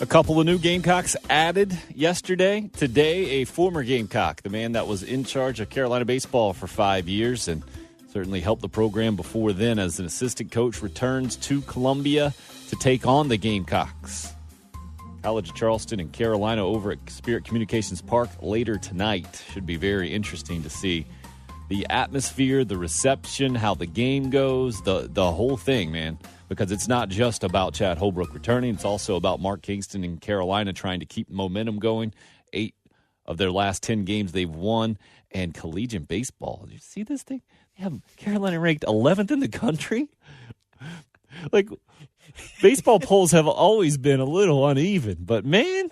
A couple of new Gamecocks added yesterday. Today, a former Gamecock, the man that was in charge of Carolina baseball for 5 years and certainly helped the program before then as an assistant coach, returns to Columbia to take on the Gamecocks. College of Charleston and Carolina over at Spirit Communications Park later tonight. Should be very interesting to see the atmosphere, the reception, how the game goes, the whole thing, man. Because it's not just about Chad Holbrook returning. It's also about Mark Kingston and Carolina trying to keep momentum going. 8 of their last 10 games they've won. And collegiate baseball. Did you see this thing? They have Carolina ranked 11th in the country. Like, baseball polls have always been a little uneven. But, man.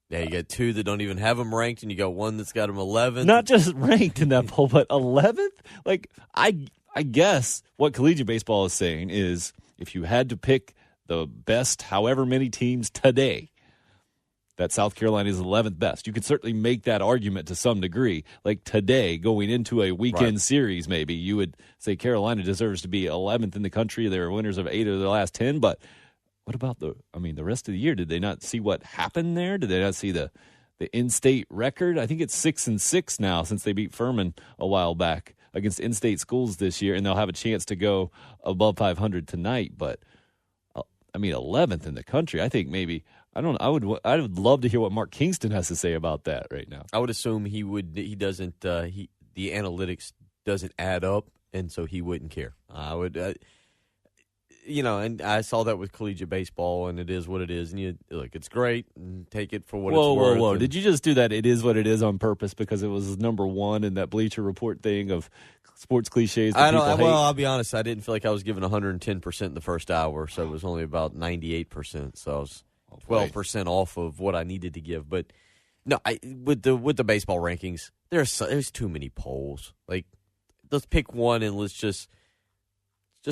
Yeah, you got 2 that don't even have them ranked, and you got 1 that's got them 11th. Not just ranked in that poll, but 11th? Like, I guess what collegiate baseball is saying is, if you had to pick the best however many teams today, that South Carolina is 11th best. You could certainly make that argument to some degree. Like today, going into a weekend series, maybe, you would say Carolina deserves to be 11th in the country. They're winners of 8 of their last 10. But what about the rest of the year? Did they not see what happened there? Did they not see the in-state record? I think it's 6-6 now since they beat Furman a while back against in-state schools this year, and they'll have a chance to go above 500 tonight. But 11th in the country. I think maybe I would love to hear what Mark Kingston has to say about that right now. I would assume he doesn't. The analytics doesn't add up, and so he wouldn't care. I would. And I saw that with collegiate baseball, and it is what it is. And you look, it's great, and take it for what it's worth. Whoa! Did you just do that? It is what it is on purpose because it was number one in that Bleacher Report thing of sports cliches that people hate? Well, I'll be honest. I didn't feel like I was giving 110% in the first hour, so it was only about 98%. So I was 12% off of what I needed to give. But no, with the baseball rankings, there's too many polls. Like, let's pick one and let's just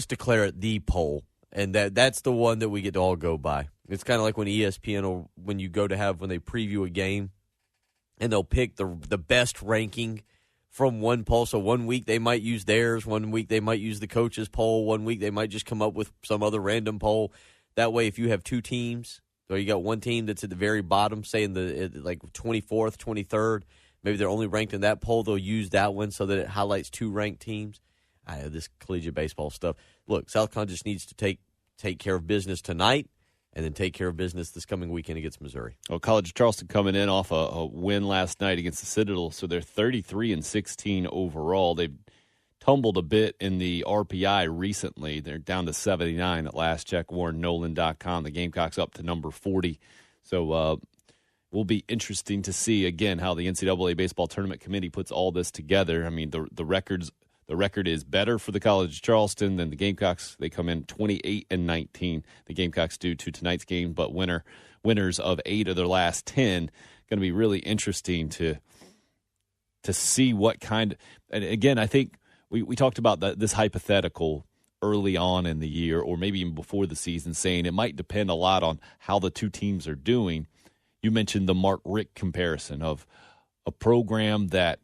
declare it the poll, and that's the one that we get to all go by. It's kind of like when ESPN or when you go to when they preview a game, and they'll pick the best ranking from one poll. So one week they might use theirs, one week they might use the coach's poll, one week they might just come up with some other random poll. That way, if you have 2 teams, or you got one team that's at the very bottom, say in the 24th, 23rd, maybe they're only ranked in that poll, they'll use that one so that it highlights 2 ranked teams. This collegiate baseball stuff. Look, South Carolina just needs to take care of business tonight and then take care of business this coming weekend against Missouri. Well, College of Charleston coming in off a win last night against the Citadel, so they're 33-16 overall. They've tumbled a bit in the RPI recently. They're down to 79 at last check. WarrenNolan.com. The Gamecocks up to number 40. So will be interesting to see, again, how the NCAA Baseball Tournament Committee puts all this together. I mean, the record is better for the College of Charleston than the Gamecocks. They come in 28-19. The Gamecocks do to tonight's game, but winners of 8 of their last 10. Going to be really interesting to see what kind. And again, I think we talked about this hypothetical early on in the year, or maybe even before the season, saying it might depend a lot on how the 2 teams are doing. You mentioned the Mark Richt comparison of a program that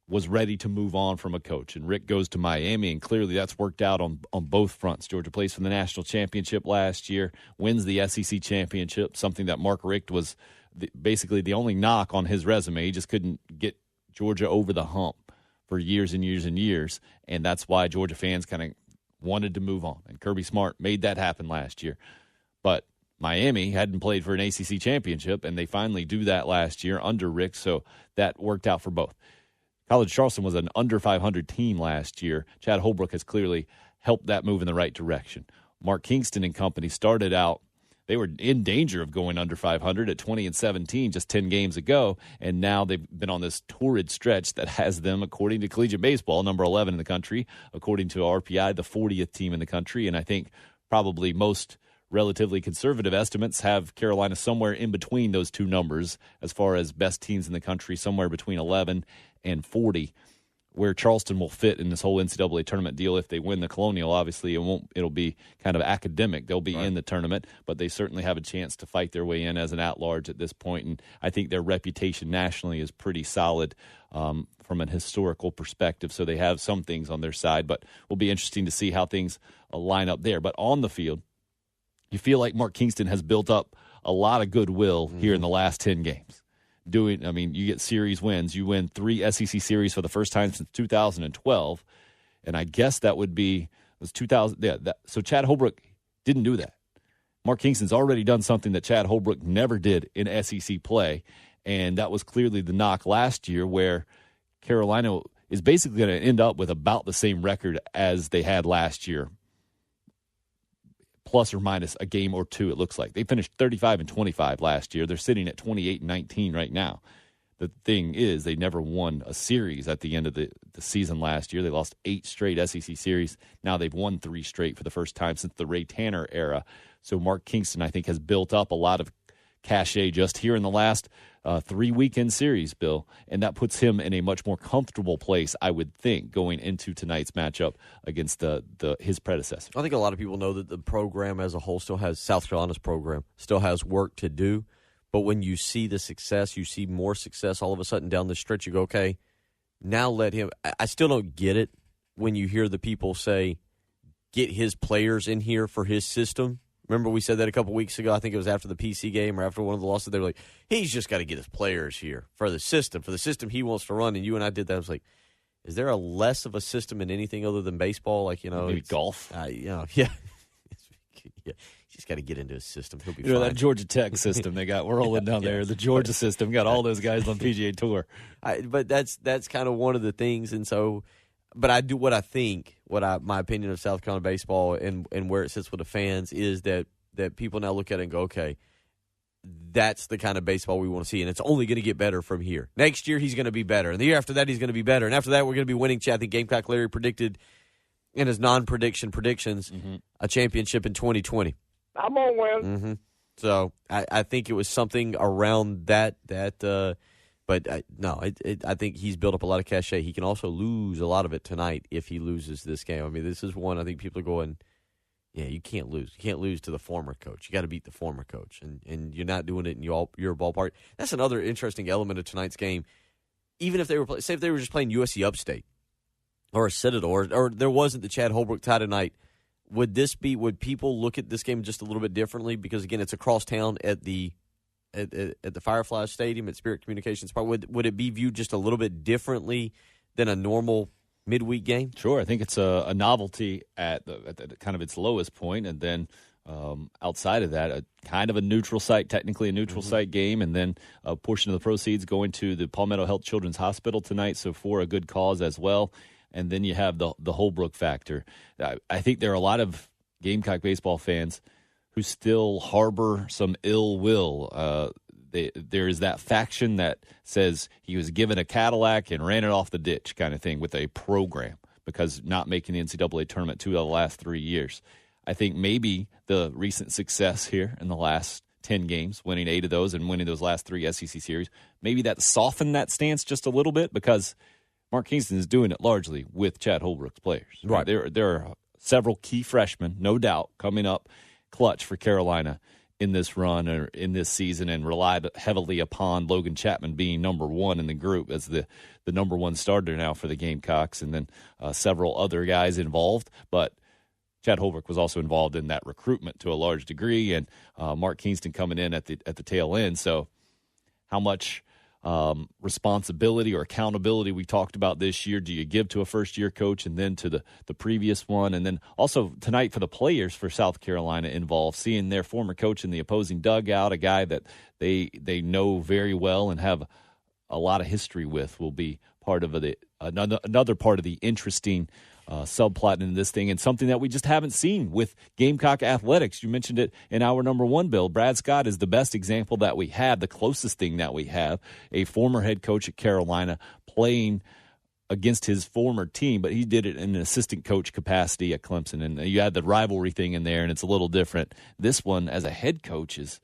was ready to move on from a coach. And Rick goes to Miami, and clearly that's worked out on both fronts. Georgia plays for the national championship last year, wins the SEC championship, something that Mark Richt was basically the only knock on his resume. He just couldn't get Georgia over the hump for years and years and years, and that's why Georgia fans kind of wanted to move on. And Kirby Smart made that happen last year. But Miami hadn't played for an ACC championship, and they finally do that last year under Rick, so that worked out for both. College of Charleston was an under 500 team last year. Chad Holbrook has clearly helped that move in the right direction. Mark Kingston and company started out, they were in danger of going under 500 at 20-17 just 10 games ago, and now they've been on this torrid stretch that has them, according to collegiate baseball, number 11 in the country, according to RPI, the 40th team in the country, and I think probably most relatively conservative estimates have Carolina somewhere in between those 2 numbers as far as best teams in the country, somewhere between 11 and 40. Where Charleston will fit in this whole NCAA tournament deal if they win the Colonial, obviously it'll be kind of academic. They'll be in the tournament, but they certainly have a chance to fight their way in as an at-large at this point, and I think their reputation nationally is pretty solid from an historical perspective, so they have some things on their side, but will be interesting to see how things line up there. But on the field, you feel like Mark Kingston has built up a lot of goodwill here in the last 10 games. You get series wins. You win 3 SEC series for the first time since 2012, and I guess that would be was 2000. Yeah, so Chad Holbrook didn't do that. Mark Kingston's already done something that Chad Holbrook never did in SEC play, and that was clearly the knock last year, where Carolina is basically going to end up with about the same record as they had last year, plus or minus a game or two, it looks like. They finished 35-25 last year. They're sitting at 28-19 right now. The thing is, they never won a series at the end of the season last year. They lost 8 straight SEC series. Now they've won 3 straight for the first time since the Ray Tanner era. So Mark Kingston, I think, has built up a lot of cachet just here in the last 3 weekend series, Bill, and that puts him in a much more comfortable place, I would think, going into tonight's matchup against his predecessor. I think a lot of people know that the program as a whole South Carolina's program still has work to do, but when you see the success, you see more success all of a sudden down the stretch, you go, okay, now let him. I still don't get it when you hear the people say, get his players in here for his system. Remember we said that a couple weeks ago. I think it was after the PC game or after one of the losses. They were like, he's just got to get his players here for the system he wants to run. And you and I did that. I was like, is there a less of a system in anything other than baseball? Like, maybe golf. Yeah. Yeah. He's just got to get into his system. He'll be fine. That Georgia Tech system they got rolling down there. The Georgia system got all those guys on PGA Tour. But that's kind of one of the things. And so, but I do my opinion of South Carolina baseball and where it sits with the fans is that people now look at it and go, okay, that's the kind of baseball we want to see, and it's only going to get better from here. Next year, he's going to be better, and the year after that, he's going to be better, and after that, we're going to be winning. I think Gamecock Larry predicted in his non-prediction predictions a championship in 2020. I'm going to win. Mm-hmm. So I think it was something around that. But I think he's built up a lot of cachet. He can also lose a lot of it tonight if he loses this game. I mean, this is one I think people are going, yeah, you can't lose. You can't lose to the former coach. You got to beat the former coach, and you're not doing it in your ballpark. That's another interesting element of tonight's game. Even if they were, say if they were just playing USC Upstate or a Citadel, or there wasn't the Chad Holbrook tie tonight, would people look at this game just a little bit differently? Because again, it's across town at the Firefly Stadium at Spirit Communications Park. Would it be viewed just a little bit differently than a normal midweek game? Sure. I think it's a novelty at kind of its lowest point, and then outside of that, a kind of a neutral site, technically a neutral site game, and then a portion of the proceeds going to the Palmetto Health Children's Hospital tonight, so for a good cause as well. And then you have the Holbrook factor. I think there are a lot of Gamecock baseball fans who still harbor some ill will. There is that faction that says he was given a Cadillac and ran it off the ditch kind of thing with a program because not making the NCAA tournament 2 of the last 3 years. I think maybe the recent success here in the last 10 games, winning 8 of those and winning those last 3 SEC series, maybe that softened that stance just a little bit because Mark Kingston is doing it largely with Chad Holbrook's players. Right. There are several key freshmen, no doubt, coming up clutch for Carolina in this run or in this season, and relied heavily upon Logan Chapman being number 1 in the group as the number 1 starter now for the Gamecocks, and then several other guys involved. But Chad Holbrook was also involved in that recruitment to a large degree, and Mark Kingston coming in at the tail end. So how much responsibility or accountability we talked about this year do you give to a first-year coach and then to the previous one? And then also tonight for the players for South Carolina involved, seeing their former coach in the opposing dugout, a guy that they know very well and have a lot of history with, will be part of another part of the interesting subplot in this thing, and something that we just haven't seen with Gamecock athletics. You mentioned it in hour number 1, Bill. Brad Scott is the best example that we have, the closest thing that we have, a former head coach at Carolina playing against his former team, but he did it in an assistant coach capacity at Clemson, and you had the rivalry thing in there, and it's a little different. This one, as a head coach, is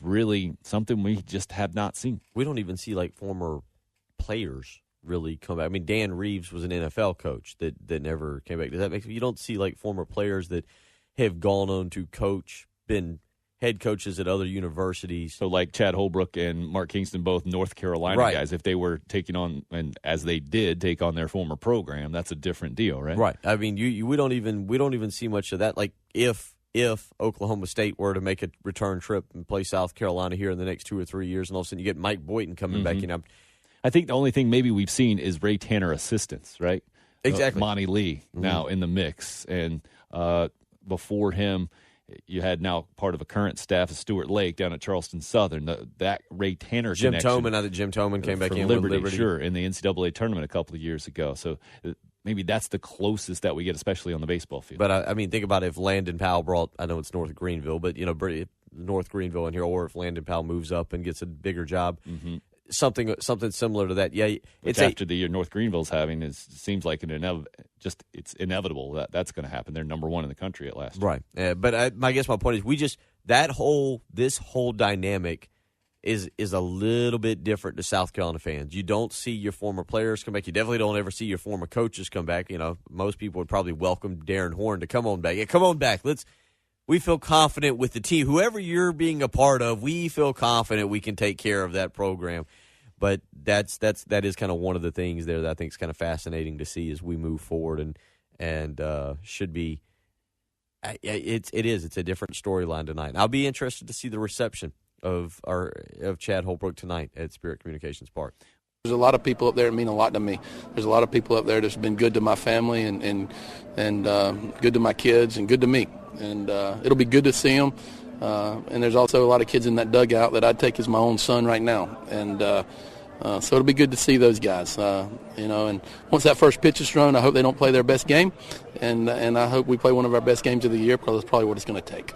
really something we just have not seen. We don't even see, like, former players really come back. I mean, Dan Reeves was an NFL coach that never came back. Does that make you don't see like former players that have gone on to coach, been head coaches at other universities? So like Chad Holbrook and Mark Kingston, both North Carolina guys, if they were taking on, and as they did take on their former program, that's a different deal, right? Right. I mean, we don't even see much of that. Like if if Oklahoma State were to make a return trip and play South Carolina here in the next 2 or 3 years, and all of a sudden you get Mike Boynton coming back in. I think the only thing maybe we've seen is Ray Tanner assistants, right? Exactly. Monty Lee now in the mix. And before him, you had now part of a current staff of Stuart Lake down at Charleston Southern. That Ray Tanner Jim connection. Toman, I think Jim Toman came back in Liberty, with Liberty. Sure, in the NCAA tournament a couple of years ago. So maybe that's the closest that we get, especially on the baseball field. But, I mean, think about if Landon Powell brought, I know it's North Greenville, but, North Greenville in here, or if Landon Powell moves up and gets a bigger job, something similar to that. Yeah, it's after the year North Greenville's having seems like it's inevitable that's going to happen. They're number one in the country at last. Right, but I guess my point is this whole dynamic is a little bit different to South Carolina fans. You don't see your former players come back. You definitely don't ever see your former coaches come back. Most people would probably welcome Darren Horn to come on back. Yeah, come on back. We feel confident with the team. Whoever you're being a part of, we feel confident we can take care of that program. But that is kind of one of the things there that I think is kind of fascinating to see as we move forward, and should be. It's a different storyline tonight. And I'll be interested to see the reception of Chad Holbrook tonight at Spirit Communications Park. There's a lot of people up there that mean a lot to me. There's a lot of people up there that's been good to my family and good to my kids and good to me. And it'll be good to see them. And there's also a lot of kids in that dugout that I'd take as my own son right now. And so it'll be good to see those guys. And once that first pitch is thrown, I hope they don't play their best game. And I hope we play one of our best games of the year, because that's probably what it's going to take.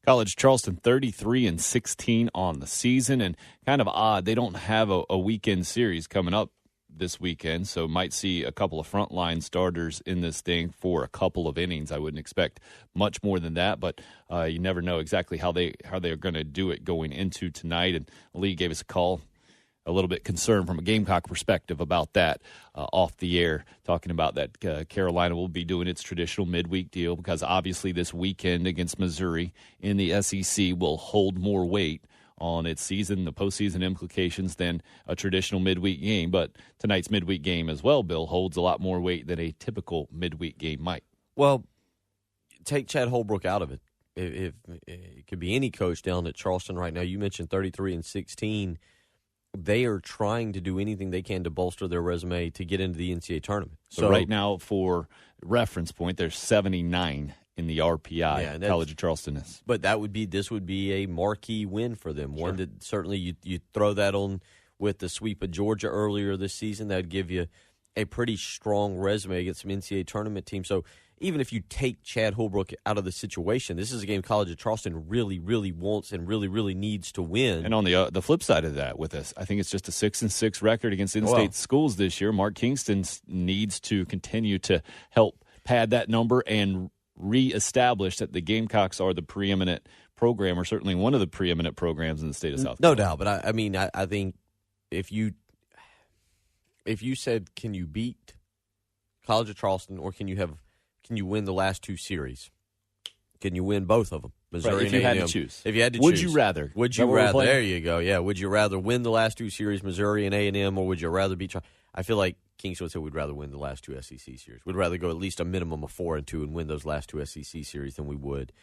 College of Charleston 33-16 on the season, and kind of odd they don't have a weekend series coming up this weekend, so might see a couple of frontline starters in this thing for a couple of innings. I wouldn't expect much more than that, but you never know exactly how they're going to do it going into tonight. And Lee gave us a call, a little bit concerned from a Gamecock perspective about that off the air, talking about that Carolina will be doing its traditional midweek deal, because obviously this weekend against Missouri in the SEC will hold more weight on its season, the postseason implications, than a traditional midweek game. But tonight's midweek game as well, Bill, holds a lot more weight than a typical midweek game might. Well, take Chad Holbrook out of it. If it could be any coach down at Charleston right now. You mentioned 33-16. They are trying to do anything they can to bolster their resume to get into the NCAA tournament. So right now, for reference point, there's 79 in the RPI. College of Charleston is. But this would be a marquee win for them. One that certainly you throw that on with the sweep of Georgia earlier this season. That would give you a pretty strong resume against some NCAA tournament teams. So even if you take Chad Holbrook out of the situation, this is a game College of Charleston really, really wants and really, really needs to win. And on the flip side of that, with this, I think it's just a 6-6 record against in-state schools this year. Mark Kingston needs to continue to help pad that number and reestablish that the Gamecocks are the preeminent program, or certainly one of the preeminent programs in the state of South Carolina. No doubt, but I think if you said, can you beat College of Charleston, or can you win the last two series? Can you win both of them? Missouri, right, if you had to choose. If you had to would choose. you rather? Would you rather? There you go. Yeah. Would you rather win the last two series, Missouri and A&M, or would you rather beat? I feel like Kingston would say we'd rather win the last two SEC series. We'd rather go at least a minimum of 4-2 and win those last two SEC series than we would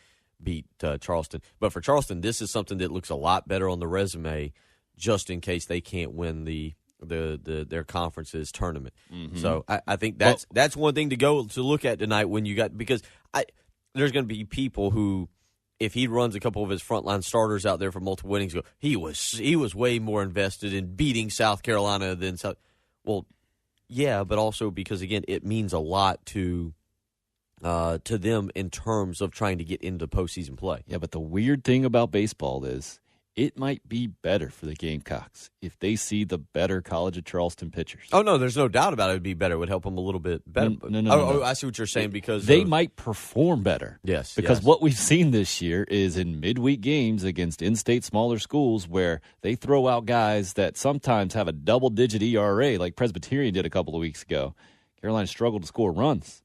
beat Charleston. But for Charleston, this is something that looks a lot better on the resume, just in case they can't win their conference's tournament. Mm-hmm. So I think that's one thing to look at tonight when you got, because there's going to be people who, if he runs a couple of his frontline starters out there for multiple innings, go, he was way more invested in beating South Carolina than South. Well, yeah, but also because, again, it means a lot to them in terms of trying to get into postseason play. Yeah, but the weird thing about baseball is it might be better for the Gamecocks if they see the better College of Charleston pitchers. Oh, no, there's no doubt about it. It would be better. It would help them a little bit better. No. I see what you're saying, because they might perform better. Yes. Because what we've seen this year is in midweek games against in-state smaller schools where they throw out guys that sometimes have a double-digit ERA, like Presbyterian did a couple of weeks ago. Carolina struggled to score runs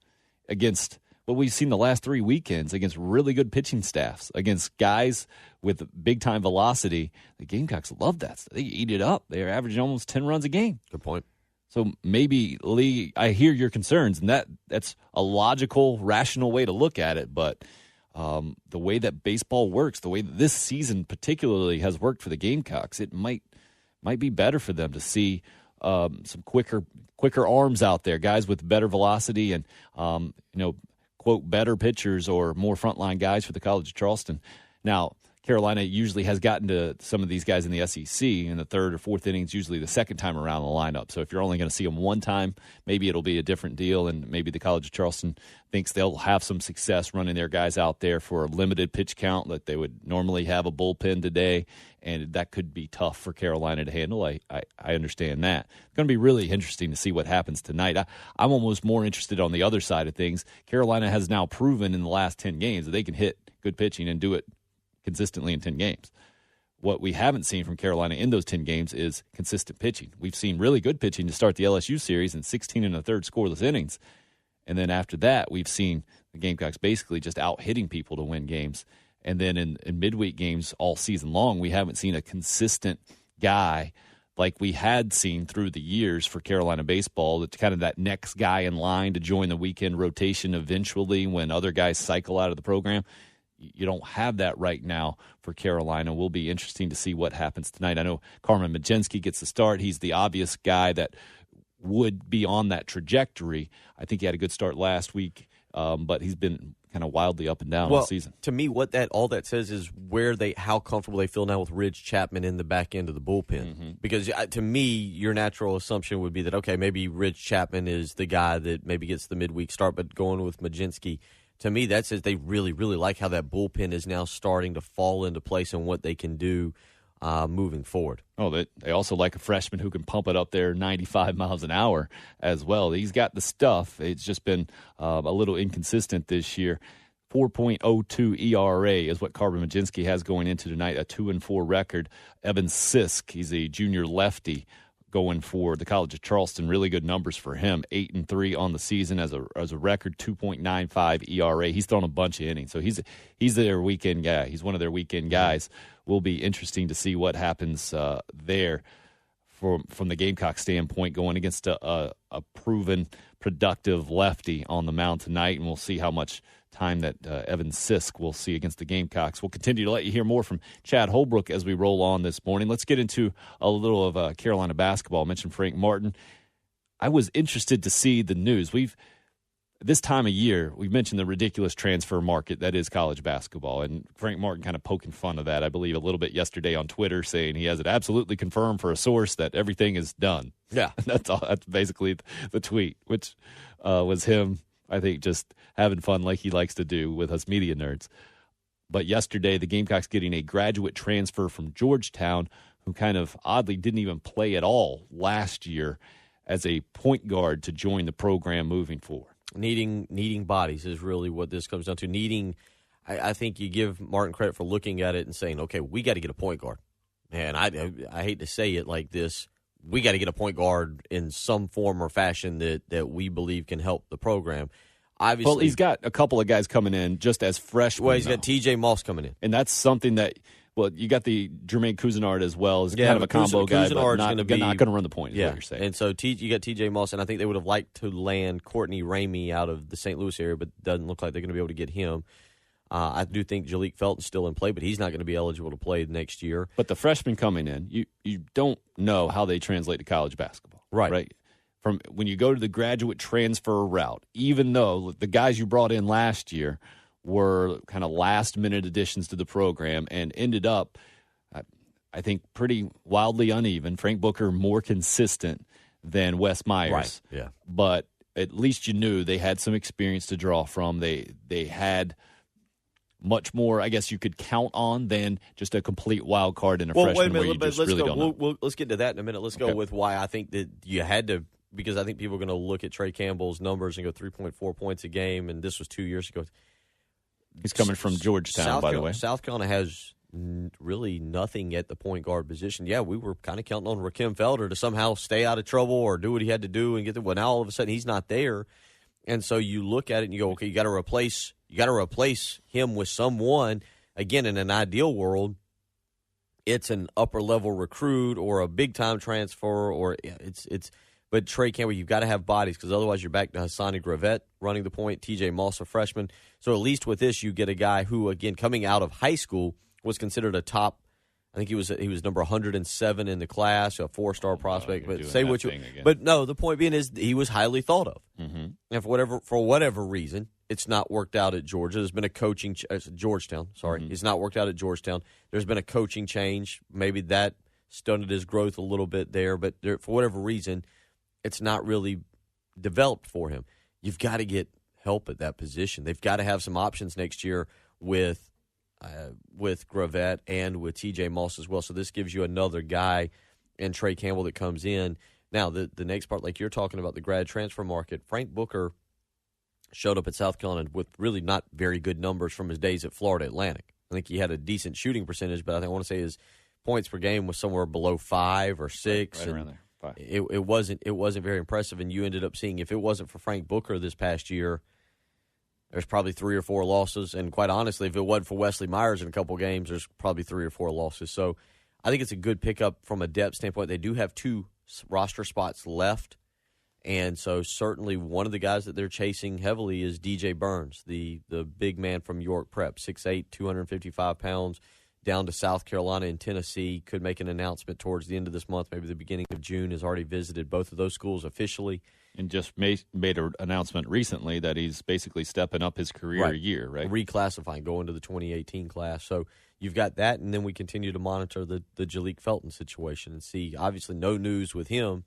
against what we've seen the last 3 weekends, against really good pitching staffs, against guys with big-time velocity. The Gamecocks love that. They eat it up. They're averaging almost 10 runs a game. Good point. So maybe, Lee, I hear your concerns, and that's a logical, rational way to look at it, but the way that baseball works, the way that this season particularly has worked for the Gamecocks, it might be better for them to see some quicker arms out there, guys with better velocity and quote better pitchers or more frontline guys for the College of Charleston. Now, Carolina usually has gotten to some of these guys in the SEC in the third or fourth innings, usually the second time around the lineup. So if you're only going to see them one time, maybe it'll be a different deal, and maybe the College of Charleston thinks they'll have some success running their guys out there for a limited pitch count that they would normally have a bullpen today, and that could be tough for Carolina to handle. I understand that. It's going to be really interesting to see what happens tonight. I'm almost more interested on the other side of things. Carolina has now proven in the last 10 games that they can hit good pitching and do it consistently in 10 games. What we haven't seen from Carolina in those 10 games is consistent pitching. We've seen really good pitching to start the LSU series in 16 1/3 scoreless innings. And then after that, we've seen the Gamecocks basically just out-hitting people to win games. And then in midweek games all season long, we haven't seen a consistent guy like we had seen through the years for Carolina baseball. That's kind of that next guy in line to join the weekend rotation eventually when other guys cycle out of the program. You don't have that right now for Carolina. Will be interesting to see what happens tonight. I know Carmen Majinski gets the start. He's the obvious guy that would be on that trajectory. I think he had a good start last week, but he's been kind of wildly up and down all season. To me, all that says is how comfortable they feel now with Ridge Chapman in the back end of the bullpen. Mm-hmm. Because to me, your natural assumption would be that, okay, maybe Ridge Chapman is the guy that maybe gets the midweek start, but going with Majinski, to me, that says they really, really like how that bullpen is now starting to fall into place and what they can do moving forward. Oh, they also like a freshman who can pump it up there 95 miles an hour as well. He's got the stuff. It's just been a little inconsistent this year. 4.02 ERA is what Carmen Majinski has going into tonight, a 2-4 record. Evan Sisk, he's a junior lefty, going for the College of Charleston. Really good numbers for him. 8-3 on the season as a record, 2.95 ERA. He's thrown a bunch of innings, so he's their weekend guy. He's one of their weekend guys. Will be interesting to see what happens there from the Gamecock standpoint, going against a proven productive lefty on the mound tonight, and we'll see how much time that Evan Sisk will see against the Gamecocks. We'll continue to let you hear more from Chad Holbrook as we roll on this morning. Let's get into a little of Carolina basketball. I mentioned Frank Martin. I was interested to see the news. This time of year, we've mentioned the ridiculous transfer market that is college basketball, and Frank Martin kind of poking fun of that, I believe, a little bit yesterday on Twitter, saying he has it absolutely confirmed for a source that everything is done. Yeah. That's all. That's basically the tweet, which was him, I think, just having fun like he likes to do with us media nerds. But yesterday, the Gamecocks getting a graduate transfer from Georgetown who kind of oddly didn't even play at all last year as a point guard to join the program moving forward. Needing bodies is really what this comes down to. I think you give Martin credit for looking at it and saying, okay, we got to get a point guard. And I hate to say it like this. We got to get a point guard in some form or fashion that we believe can help the program. Obviously, well, he's got a couple of guys coming in just as freshmen. Well, he's got T.J. Moss coming in. And that's something that, well, you got the Jermaine Cousinard as well as kind of a combo guy, but not going to run the point, is what you're saying. And so you got T.J. Moss, and I think they would have liked to land Courtney Ramey out of the St. Louis area, but it doesn't look like they're going to be able to get him. I do think Jalik Felton's still in play, but he's not going to be eligible to play next year. But the freshmen coming in, you don't know how they translate to college basketball. Right? From when you go to the graduate transfer route, even though the guys you brought in last year were kind of last-minute additions to the program and ended up, I think, pretty wildly uneven. Frank Booker more consistent than Wes Myers. Right, yeah. But at least you knew they had some experience to draw from. They had much more, I guess you could count on than just a complete wild card in a freshman wait a minute, where you just really don't know. Let's get to that in a minute. Let's go with why I think that you had to, because I think people are going to look at Trey Campbell's numbers and go 3.4 points a game, and this was 2 years ago. He's coming from Georgetown, by the way. South Carolina has really nothing at the point guard position. Yeah, we were kind of counting on Rakim Felder to somehow stay out of trouble or do what he had to do and get there. Well, now all of a sudden he's not there, and so you look at it and you go, okay, you got to replace him with someone. Again, in an ideal world, it's an upper level recruit or a big time transfer, or it's But Trey Campbell, you've got to have bodies because otherwise you're back to Hassani Gravett running the point, TJ Moss, a freshman. So at least with this, you get a guy who, again, coming out of high school, was considered a top. I think he was number 107 in the class, a 4-star prospect. But say what you. But no, the point being is he was highly thought of. Mm-hmm. And for whatever reason, it's not worked out at Georgia. There's been a coaching Georgetown. Sorry, It's not worked out at Georgetown. There's been a coaching change. Maybe that stunted his growth a little bit there. But for whatever reason, it's not really developed for him. You've got to get help at that position. They've got to have some options next year with Gravett and with TJ Moss as well. So this gives you another guy and Trey Campbell that comes in. Now, the next part, like you're talking about the grad transfer market, Frank Booker showed up at South Carolina with really not very good numbers from his days at Florida Atlantic. I think he had a decent shooting percentage, but I want to say his points per game was somewhere below 5 or 6. Right around there. It wasn't very impressive, and you ended up seeing, if it wasn't for Frank Booker this past year, there's probably 3 or 4 losses. And quite honestly, if it wasn't for Wesley Myers in a couple games, there's probably 3 or 4 losses. So I think it's a good pickup from a depth standpoint. They do have 2 roster spots left, and so certainly one of the guys that they're chasing heavily is DJ Burns, the big man from York Prep, 6'8", 255 pounds. Down to South Carolina and Tennessee, could make an announcement towards the end of this month, maybe the beginning of June, has already visited both of those schools officially. And just made an announcement recently that he's basically stepping up his career year, right? Reclassifying, going to the 2018 class. So you've got that, and then we continue to monitor the Jalik Felton situation and see. Obviously, no news with him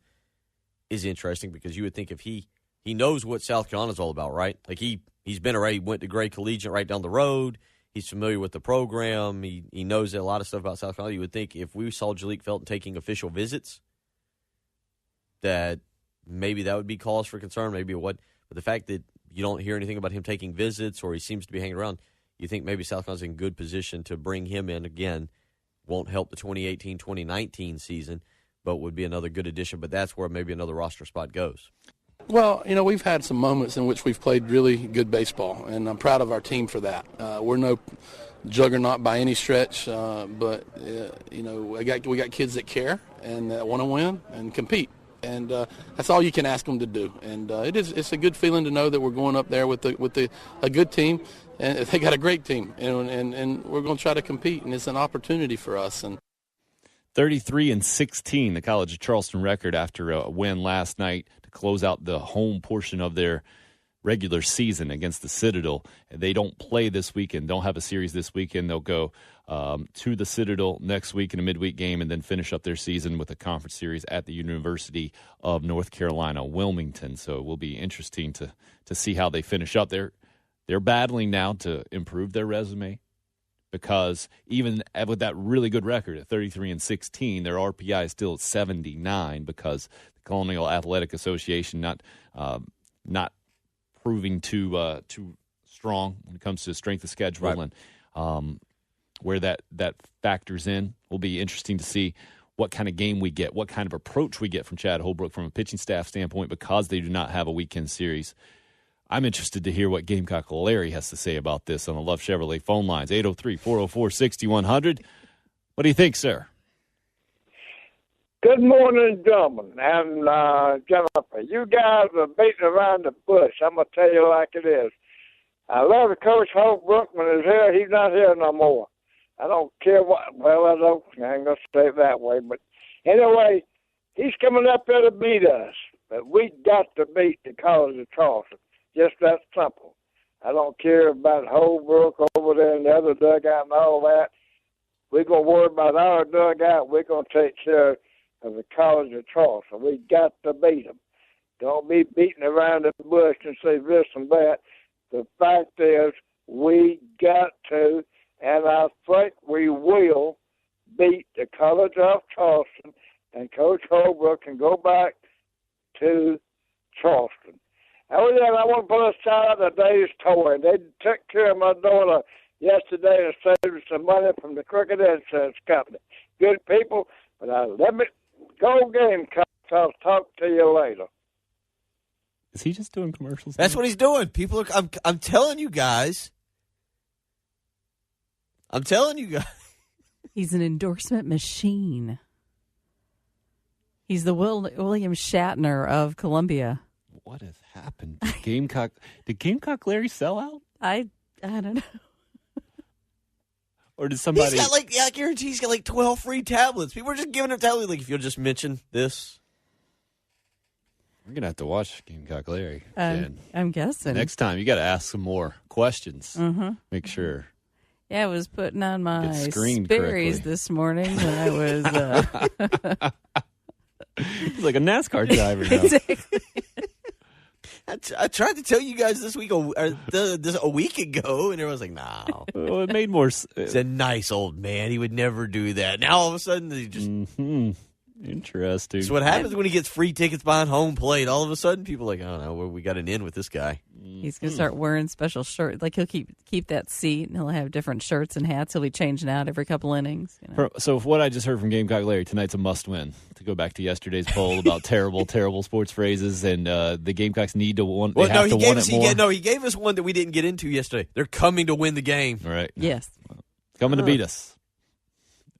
is interesting because you would think if he knows what South Carolina's all about, right? Like he's been already, went to Gray Collegiate right down the road. He's familiar with the program. He knows a lot of stuff about South Carolina. You would think if we saw Jalik Felton taking official visits, that maybe that would be cause for concern. Maybe it would. But the fact that you don't hear anything about him taking visits or he seems to be hanging around, you think maybe South Carolina's in good position to bring him in. Again, won't help the 2018-2019 season, but would be another good addition. But that's where maybe another roster spot goes. Well, we've had some moments in which we've played really good baseball, and I'm proud of our team for that. We're no juggernaut by any stretch, but we got kids that care and that want to win and compete, and that's all you can ask them to do. And it's a good feeling to know that we're going up there with a good team, and they got a great team, and we're going to try to compete, and it's an opportunity for us. And 33-16, the College of Charleston record after a win last night to close out the home portion of their regular season against the Citadel. They don't play this weekend, don't have a series this weekend. They'll go to the Citadel next week in a midweek game and then finish up their season with a conference series at the University of North Carolina, Wilmington. So it will be interesting to see how they finish up. They're battling now to improve their resume, because even with that really good record at 33-16, their RPI is still at 79 because the Colonial Athletic Association not proving too strong when it comes to strength of schedule, right. And where that factors in. Will be interesting to see what kind of game we get, what kind of approach we get from Chad Holbrook from a pitching staff standpoint, because they do not have a weekend series. I'm interested to hear what Gamecock Larry has to say about this on the Love Chevrolet phone lines, 803-404-6100. What do you think, sir? Good morning, gentlemen, and Jennifer. You guys are beating around the bush. I'm going to tell you like it is. I love Coach Holbrook when he's here. He's not here no more. I don't care what. Well, I ain't going to say it that way. But anyway, he's coming up here to beat us. But we got to beat the College of Charleston. Just that simple. I don't care about Holbrook over there in the other dugout and all that. We're going to worry about our dugout. We're going to take care of the College of Charleston. We got to beat them. Don't be beating around the bush and say this and that. The fact is, we got to, and I think we will, beat the College of Charleston, and Coach Holbrook can go back to Charleston. Oh, yeah, I want to put a shout out to Dave's Toy. They took care of my daughter yesterday and saved some money from the Crooked Insurance Company. Good people, but let me go Gamecock. I'll talk to you later. Is he just doing commercials? That's what he's doing. People are. I'm telling you guys. I'm telling you guys. He's an endorsement machine. He's the William Shatner of Columbia. What has happened? Did Gamecock Larry sell out? I don't know. Or did somebody? He's got I guarantee he's got 12 free tablets. People are just giving him tablets. If you'll just mention this. We're going to have to watch Gamecock Larry. I'm guessing. Next time, you got to ask some more questions. Mm-hmm. Make sure. Yeah, I was putting on my screened Sperry's correctly. this morning when I was... He's like a NASCAR driver now. Exactly. I tried to tell you guys this week, a week ago, and everyone's like, "No." Well, it made more. He's a nice old man. He would never do that. Now all of a sudden, he just. Mm-hmm. Interesting. So what happens when he gets free tickets behind home plate? All of a sudden, people are like, I don't know, we got an in with this guy. He's going to start wearing special shirts. Like, he'll keep that seat, and he'll have different shirts and hats. He'll be changing out every couple innings. You know? So what I just heard from Gamecock Larry, tonight's a must-win. To go back to yesterday's poll about terrible sports phrases, and the Gamecocks need to win. Well, have to win it more. He gave us one that we didn't get into yesterday. They're coming to win the game. Right. Yes. Coming to beat us.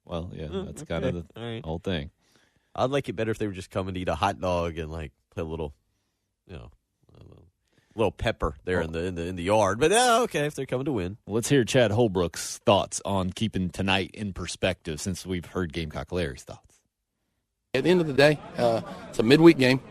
Well, yeah, that's kind of the whole thing. I'd like it better if they were just coming to eat a hot dog and play a little, little pepper there in the yard. But okay, if they're coming to win. Let's hear Chad Holbrook's thoughts on keeping tonight in perspective, since we've heard Gamecock Larry's thoughts. At the end of the day, it's a midweek game.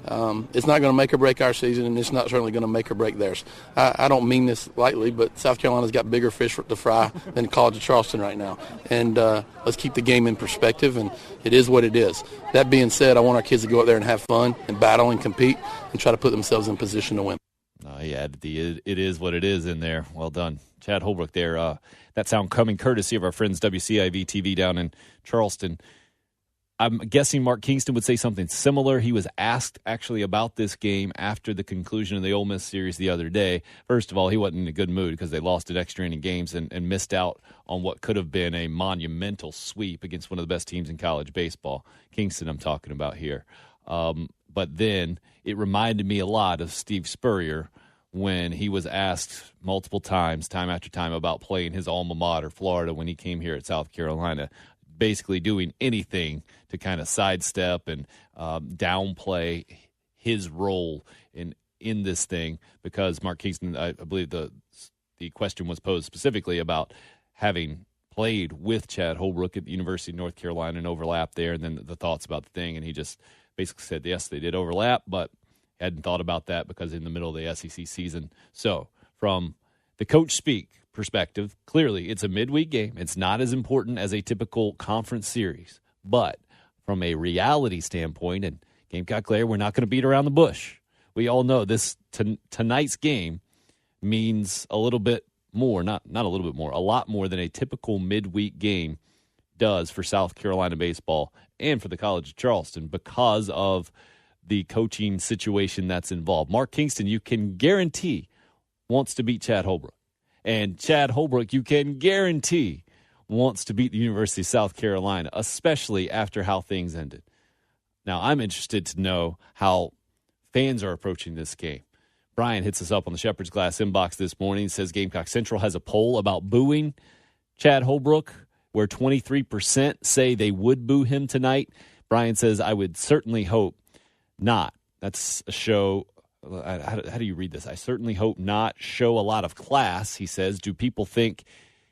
It's not going to make or break our season, and it's not certainly going to make or break theirs. I don't mean this lightly, but South Carolina's got bigger fish to fry than College of Charleston right now. And let's keep the game in perspective, and it is what it is. That being said, I want our kids to go out there and have fun and battle and compete and try to put themselves in position to win. He added the "it is what it is" in there. Well done. Chad Holbrook there. That sound coming courtesy of our friends WCIV TV down in Charleston. I'm guessing Mark Kingston would say something similar. He was asked actually about this game after the conclusion of the Ole Miss series the other day. First of all, he wasn't in a good mood because they lost in extra inning games and missed out on what could have been a monumental sweep against one of the best teams in college baseball. Kingston I'm talking about here. But then it reminded me a lot of Steve Spurrier when he was asked multiple times, time after time, about playing his alma mater, Florida, when he came here at South Carolina, basically doing anything to kind of sidestep and downplay his role in this thing, because Mark Kingston, I believe the question was posed specifically about having played with Chad Holbrook at the University of North Carolina and overlap there, and then the thoughts about the thing, and he just basically said, yes, they did overlap, but hadn't thought about that because in the middle of the SEC season. So from the coach speak perspective, clearly it's a midweek game. It's not as important as a typical conference series. But from a reality standpoint, and Gamecock Larry, we're not going to beat around the bush. We all know this tonight's game means a little bit more, not a little bit more, a lot more than a typical midweek game does for South Carolina baseball and for the College of Charleston because of the coaching situation that's involved. Mark Kingston, you can guarantee, wants to beat Chad Holbrook. And Chad Holbrook, you can guarantee, wants to beat the University of South Carolina, especially after how things ended. Now, I'm interested to know how fans are approaching this game. Brian hits us up on the Shepherd's Glass inbox this morning. He says Gamecock Central has a poll about booing Chad Holbrook, where 23% say they would boo him tonight. Brian says, I would certainly hope not. That's a show. How do you read this? I certainly hope not. Show a lot of class, he says. Do people think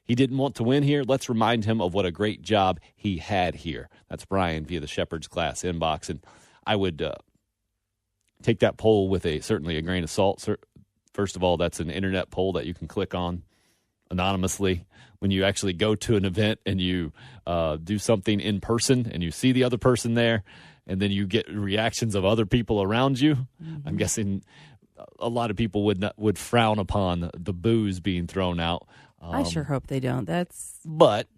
he didn't want to win here? Let's remind him of what a great job he had here. That's Brian via the Shepherd's Glass inbox. And I would take that poll with certainly a grain of salt. First of all, that's an internet poll that you can click on anonymously. When you actually go to an event and you do something in person and you see the other person there, and then you get reactions of other people around you, mm-hmm. I'm guessing a lot of people would frown upon the boos being thrown out. I sure hope they don't. But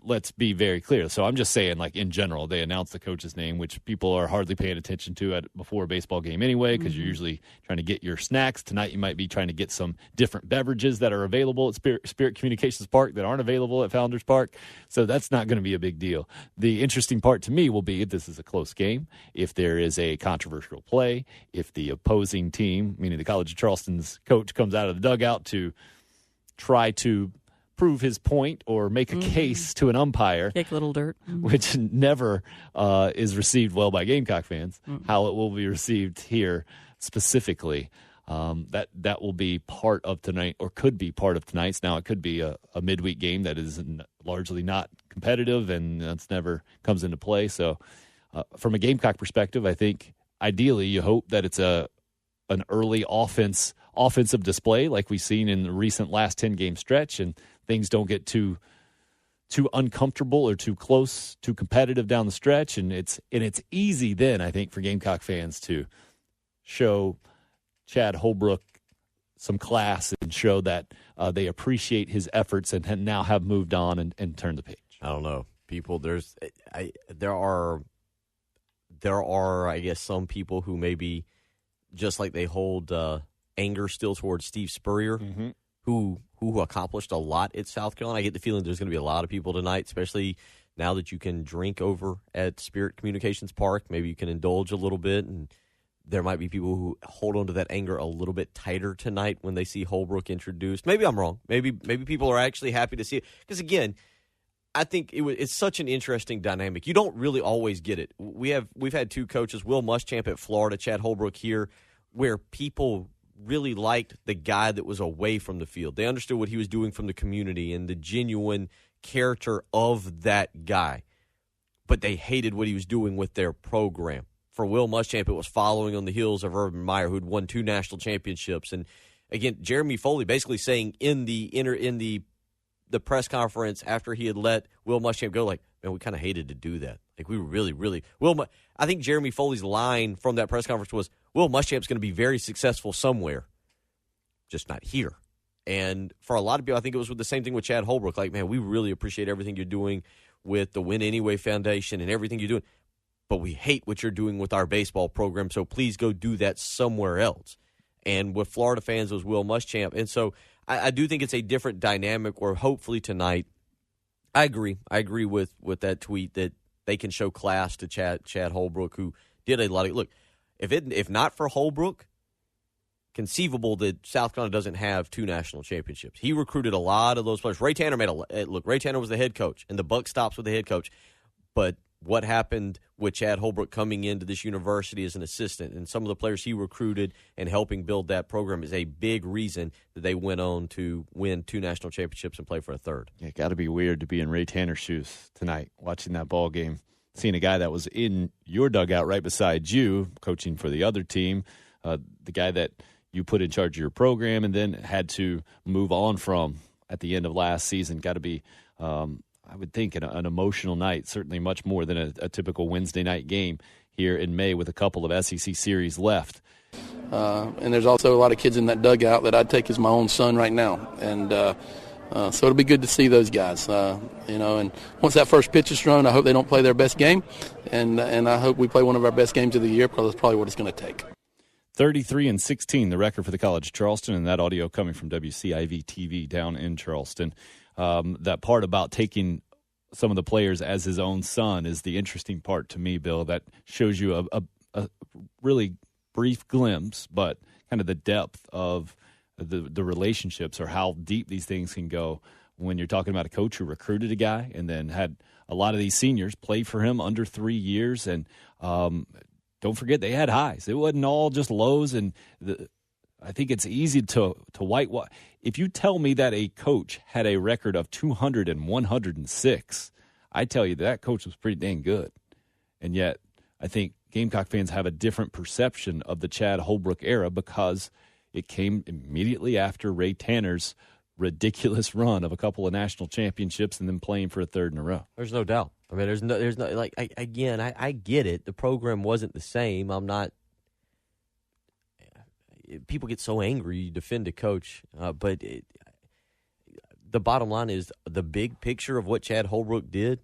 let's be very clear. So I'm just saying, like, in general, they announced the coach's name, which people are hardly paying attention to before a baseball game anyway, because you're usually trying to get your snacks. Tonight you might be trying to get some different beverages that are available at Spirit Communications Park that aren't available at Founders Park. So that's not going to be a big deal. The interesting part to me will be if this is a close game, if there is a controversial play, if the opposing team, meaning the College of Charleston's coach, comes out of the dugout to try to prove his point or make a case to an umpire. Kick a little dirt. Which never is received well by Gamecock fans, how it will be received here specifically. That will be part of tonight, or could be part of tonight's. Now, it could be a midweek game that is largely not competitive, and that's never comes into play. So from a Gamecock perspective, I think ideally you hope that it's an early offensive display like we've seen in the recent last 10-game stretch, and things don't get too uncomfortable or too close, too competitive down the stretch. And it's easy then, I think, for Gamecock fans to show Chad Holbrook some class and show that they appreciate his efforts and now have moved on and turned the page. I don't know. People, there are, I guess, some people who maybe just like they hold anger still towards Steve Spurrier, who accomplished a lot at South Carolina. I get the feeling there's going to be a lot of people tonight, especially now that you can drink over at Spirit Communications Park. Maybe you can indulge a little bit, and there might be people who hold on to that anger a little bit tighter tonight when they see Holbrook introduced. Maybe I'm wrong. Maybe people are actually happy to see it. Because, again, I think it's such an interesting dynamic. You don't really always get it. We've had two coaches, Will Muschamp at Florida, Chad Holbrook here, where people really liked the guy that was away from the field. They understood what he was doing from the community and the genuine character of that guy. But they hated what he was doing with their program. For Will Muschamp, it was following on the heels of Urban Meyer, who'd won 2 national championships. And again, Jeremy Foley basically saying in the press conference after he had let Will Muschamp go, like, man, we kind of hated to do that. Like, we really I think Jeremy Foley's line from that press conference was, Will Muschamp's going to be very successful somewhere, just not here. And for a lot of people, I think it was with the same thing with Chad Holbrook. Like, man, we really appreciate everything you're doing with the Win Anyway Foundation and everything you're doing, but we hate what you're doing with our baseball program, so please go do that somewhere else. And with Florida fans, it was Will Muschamp. And so I do think it's a different dynamic where hopefully tonight, I agree with that tweet that they can show class to Chad Holbrook, who did a lot of – look, if not for Holbrook, conceivable that South Carolina doesn't have 2 national championships. He recruited a lot of those players. Ray Tanner Ray Tanner was the head coach, and the buck stops with the head coach. But what happened with Chad Holbrook coming into this university as an assistant and some of the players he recruited and helping build that program is a big reason that they went on to win 2 national championships and play for a 3rd. Yeah, it got to be weird to be in Ray Tanner's shoes tonight, watching that ball game, seeing a guy that was in your dugout right beside you, coaching for the other team, the guy that you put in charge of your program and then had to move on from at the end of last season. Got to be, I would think, an emotional night, certainly much more than a typical Wednesday night game here in May with a couple of SEC series left. And there's also a lot of kids in that dugout that I'd take as my own son right now. And so it'll be good to see those guys. And once that first pitch is thrown, I hope they don't play their best game. And I hope we play one of our best games of the year, because that's probably what it's going to take. 33-16, the record for the College of Charleston, and that audio coming from WCIV-TV down in Charleston. That part about taking some of the players as his own son is the interesting part to me, Bill. That shows you a really brief glimpse, but kind of the depth of the relationships, or how deep these things can go when you're talking about a coach who recruited a guy and then had a lot of these seniors play for him under 3 years. And don't forget, they had highs. It wasn't all just lows. And I think it's easy to whitewash. If you tell me that a coach had a record of 200 and 106, I tell you that coach was pretty dang good. And yet, I think Gamecock fans have a different perception of the Chad Holbrook era because it came immediately after Ray Tanner's ridiculous run of a couple of national championships and then playing for a 3rd in a row. There's no doubt. I mean, there's no like, I get it. The program wasn't the same. I'm not. People get so angry you defend a coach, but the bottom line is the big picture of what Chad Holbrook did,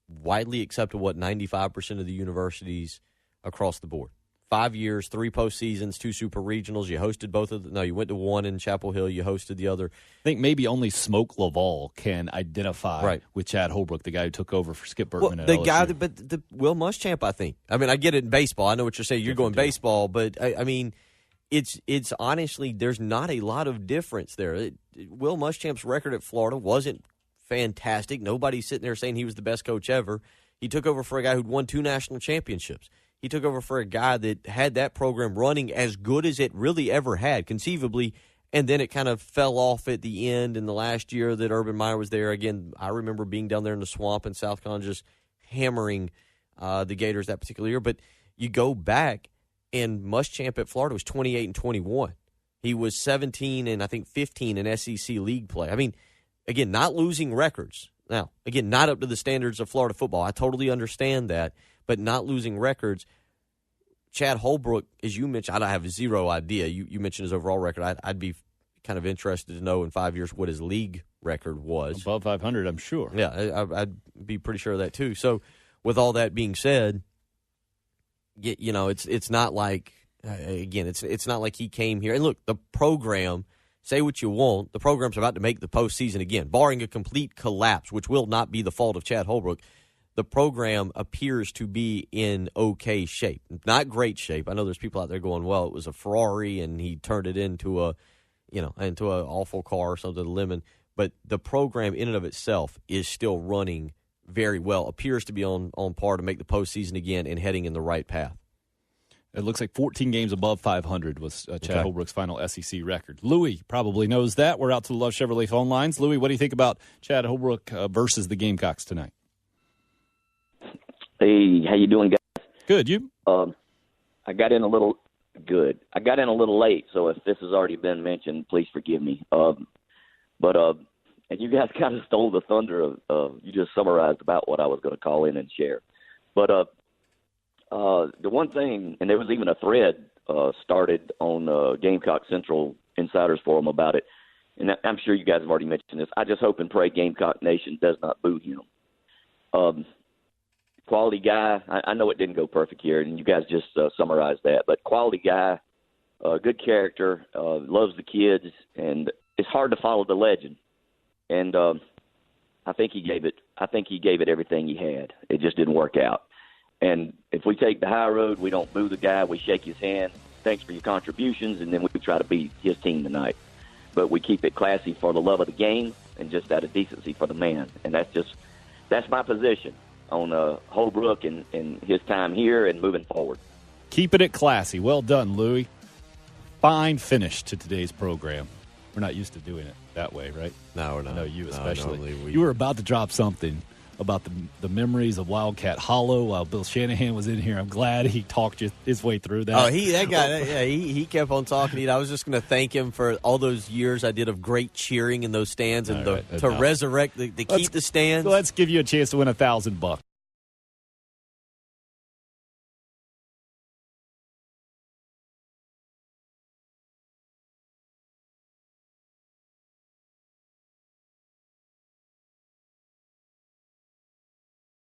widely accepted, 95% of the universities across the board. 5 years, 3 postseasons, 2 super regionals. You hosted both of them. No, you went to one in Chapel Hill. You hosted the other. I think maybe only Smoke Laval can identify with Chad Holbrook, the guy who took over for Skip Bertman at LSU. The Will Muschamp, I think. I mean, I get it in baseball. I know what you're saying. You're going baseball, but I mean, it's honestly, there's not a lot of difference there. Will Muschamp's record at Florida wasn't fantastic. Nobody's sitting there saying he was the best coach ever. He took over for a guy who'd won 2 national championships. He took over for a guy that had that program running as good as it really ever had, conceivably, and then it kind of fell off at the end in the last year that Urban Meyer was there. Again, I remember being down there in the swamp in South Carolina just hammering the Gators that particular year. But you go back, and Muschamp at Florida was 28-21. He was 17 and I think 15 in SEC league play. I mean, again, not losing records. Now, again, not up to the standards of Florida football. I totally understand that, but not losing records. Chad Holbrook, as you mentioned, I have zero idea. You mentioned his overall record. I'd be kind of interested to know in 5 years what his league record was. Above 500, I'm sure. Yeah, I'd be pretty sure of that too. So, with all that being said, you know, it's not like again, it's not like he came here and look, the program. Say what you want, the program's about to make the postseason again, barring a complete collapse, which will not be the fault of Chad Holbrook. The program appears to be in okay shape, not great shape. I know there's people out there going, "Well, it was a Ferrari and he turned it into an awful car or something, a lemon." But the program in and of itself is still running very well. Appears to be on par to make the postseason again and heading in the right path. It looks like 14 games above 500 was Chad Holbrook's final SEC record. Louis probably knows that. We're out to the Love Chevrolet phone lines. Louis, what do you think about Chad Holbrook versus the Gamecocks tonight? Hey, how you doing, guys? Good. You? I got in a little late, so if this has already been mentioned, please forgive me. And you guys kind of stole the thunder of you just summarized about what I was going to call in and share. But the one thing, and there was even a thread started on Gamecock Central Insiders Forum about it, and I'm sure you guys have already mentioned this. I just hope and pray Gamecock Nation does not boo him. Quality guy. I know it didn't go perfect here, and you guys just summarized that, but quality guy, good character, loves the kids, and it's hard to follow the legend. And I think he gave it everything he had. It just didn't work out. And if we take the high road, we don't boo the guy, we shake his hand, thanks for your contributions, and then we try to beat his team tonight. But we keep it classy for the love of the game and just out of decency for the man. And that's my position on Holbrook and his time here and moving forward. Keeping it classy. Well done, Louis. Fine finish to today's program. We're not used to doing it that way, right? No, we're not. I know you especially. No, you were about to drop something about the memories of Wildcat Hollow while Bill Shanahan was in here. I'm glad he talked his way through that. Oh, he kept on talking. I was just going to thank him for all those years I did of great cheering in those stands and to resurrect, keep the stands. So let's give you a chance to win $1,000.